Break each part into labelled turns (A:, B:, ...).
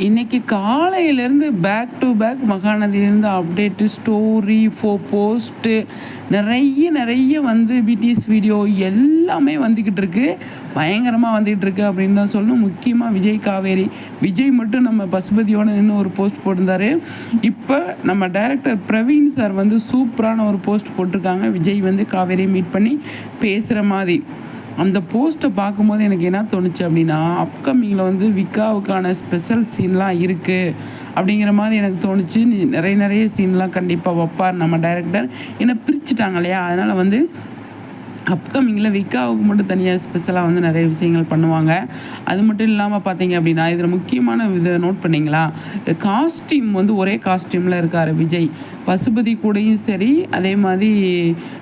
A: இன்னைக்கு காலையிலேருந்து back to back மகாநதியிலேருந்து அப்டேட்டு, ஸ்டோரி, போஸ்ட்டு நிறைய நிறைய வந்து பிடிஎஸ் வீடியோ எல்லாமே வந்துக்கிட்டு இருக்கு. பயங்கரமாக வந்துக்கிட்டு இருக்கு அப்படின்னு தான் சொல்லணும். முக்கியமாக விஜய் காவேரி. விஜய் மட்டும் நம்ம பசுபதியோட நின்று ஒரு போஸ்ட் போட்டிருந்தாரு. இப்போ நம்ம டைரக்டர் பிரவீன் சார் வந்து சூப்பரான ஒரு போஸ்ட் போட்டிருக்காங்க. விஜய் வந்து காவேரியை மீட் பண்ணி பேசுகிற மாதிரி. அந்த போஸ்ட்டை பார்க்கும்போது எனக்கு என்ன தோணுச்சு அப்படின்னா, அப்கமிங்கில் வந்து விக்காவுக்கான ஸ்பெஷல் சீன்லாம் இருக்குது அப்படிங்கிற மாதிரி எனக்கு தோணுச்சு. நிறைய நிறைய சீன்லாம் கண்டிப்பாக வைப்பார் நம்ம டைரக்டர். ஏன்னா பிரிச்சுட்டாங்க இல்லையா, அதனால் வந்து அப்கமிங்கில் விக்காவுக்கு மட்டும் தனியாக ஸ்பெஷலாக வந்து நிறைய விஷயங்கள் பண்ணுவாங்க. அது மட்டும் இல்லாமல் பார்த்தீங்க அப்படின்னா, இதில் முக்கியமான இதை நோட் பண்ணிங்களா, காஸ்டியூம் வந்து ஒரே காஸ்டியூமில் இருக்கார் விஜய். பசுபதி கூடயும் சரி, அதே மாதிரி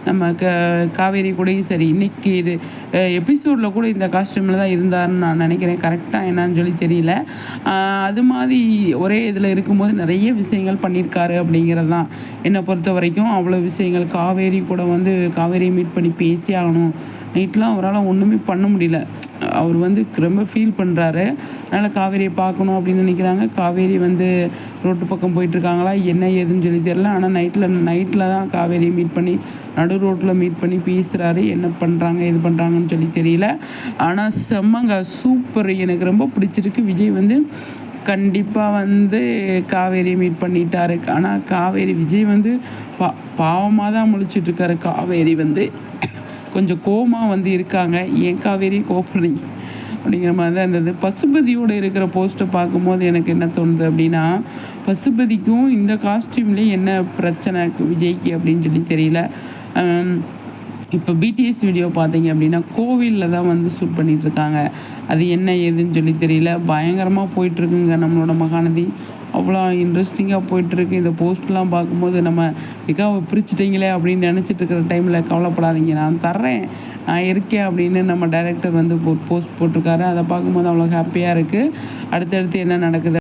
A: நம்ம காவேரி கூடயும் சரி. இன்றைக்கி எபிசோடில் கூட இந்த காஸ்டியூமில் தான் இருந்தார்னு நான் நினைக்கிறேன். கரெக்டாக என்னன்னு சொல்லி தெரியல. அது மாதிரி ஒரே இதில் இருக்கும்போது நிறைய விஷயங்கள் பண்ணியிருக்காரு அப்படிங்கிறது தான் என்னை பொறுத்த வரைக்கும். அவ்வளோ விஷயங்கள் காவேரி கூட வந்து காவேரியை மீட் பண்ணி பேசி ஆகணும். நைட்லாம் அவரால் ஒன்றுமே பண்ண முடியல. அவர் வந்து ரொம்ப ஃபீல் பண்ணுறாரு. அதனால் காவேரியை பார்க்கணும் அப்படின்னு நினைக்கிறாங்க. காவேரி வந்து ரோட்டு பக்கம் போயிட்டுருக்காங்களா என்ன ஏதுன்னு சொல்லி தெரியல. ஆனால் நைட்டில் தான் காவேரியை மீட் பண்ணி நடு ரோட்டில் மீட் பண்ணி பேசுகிறாரு. என்ன பண்ணுறாங்க எது பண்ணுறாங்கன்னு சொல்லி தெரியல. ஆனால் செம்மங்க சூப்பர், எனக்கு ரொம்ப பிடிச்சிருக்கு. விஜய் வந்து கண்டிப்பாக வந்து காவேரியை மீட் பண்ணிட்டாரு. ஆனால் காவேரி விஜய் வந்து பாவமாக தான் முழிச்சிட்ருக்காரு. காவேரி வந்து கொஞ்சம் கோவமாக வந்து இருக்காங்க. ஏன் காவேரி கோவப்படுறீங்க அப்படிங்கிற மாதிரி தான் இருந்தது. பசுபதியோடு இருக்கிற போஸ்ட்டை பார்க்கும்போது எனக்கு என்ன தோணுது அப்படின்னா, பசுபதிக்கும் இந்த காஸ்டியூம்லேயே என்ன பிரச்சனை விஜய்க்கு அப்படின்னு சொல்லி தெரியல. இப்போ பிடிஎஸ் வீடியோ பார்த்தீங்க அப்படின்னா கோவிலில் தான் வந்து ஷூட் பண்ணிகிட்ருக்காங்க. அது என்ன ஏதுன்னு சொல்லி தெரியல. பயங்கரமாக போயிட்டுருக்குங்க நம்மளோட மகாநதி. அவ்வளோ இன்ட்ரெஸ்டிங்காக போயிட்டுருக்கு. இந்த போஸ்ட்லாம் பார்க்கும்போது நம்ம மிகவும் பிரிச்சுட்டிங்களே அப்படின்னு நினச்சிட்டு இருக்கிற டைமில் கவலைப்படாதீங்க, நான் தர்றேன், நான் இருக்கேன் அப்படின்னு நம்ம டைரக்டர் வந்து போஸ்ட் போட்டிருக்காரு. அதை பார்க்கும்போது அவ்வளோ ஹாப்பியாக இருக்குது. அடுத்தடுத்து என்ன நடக்குது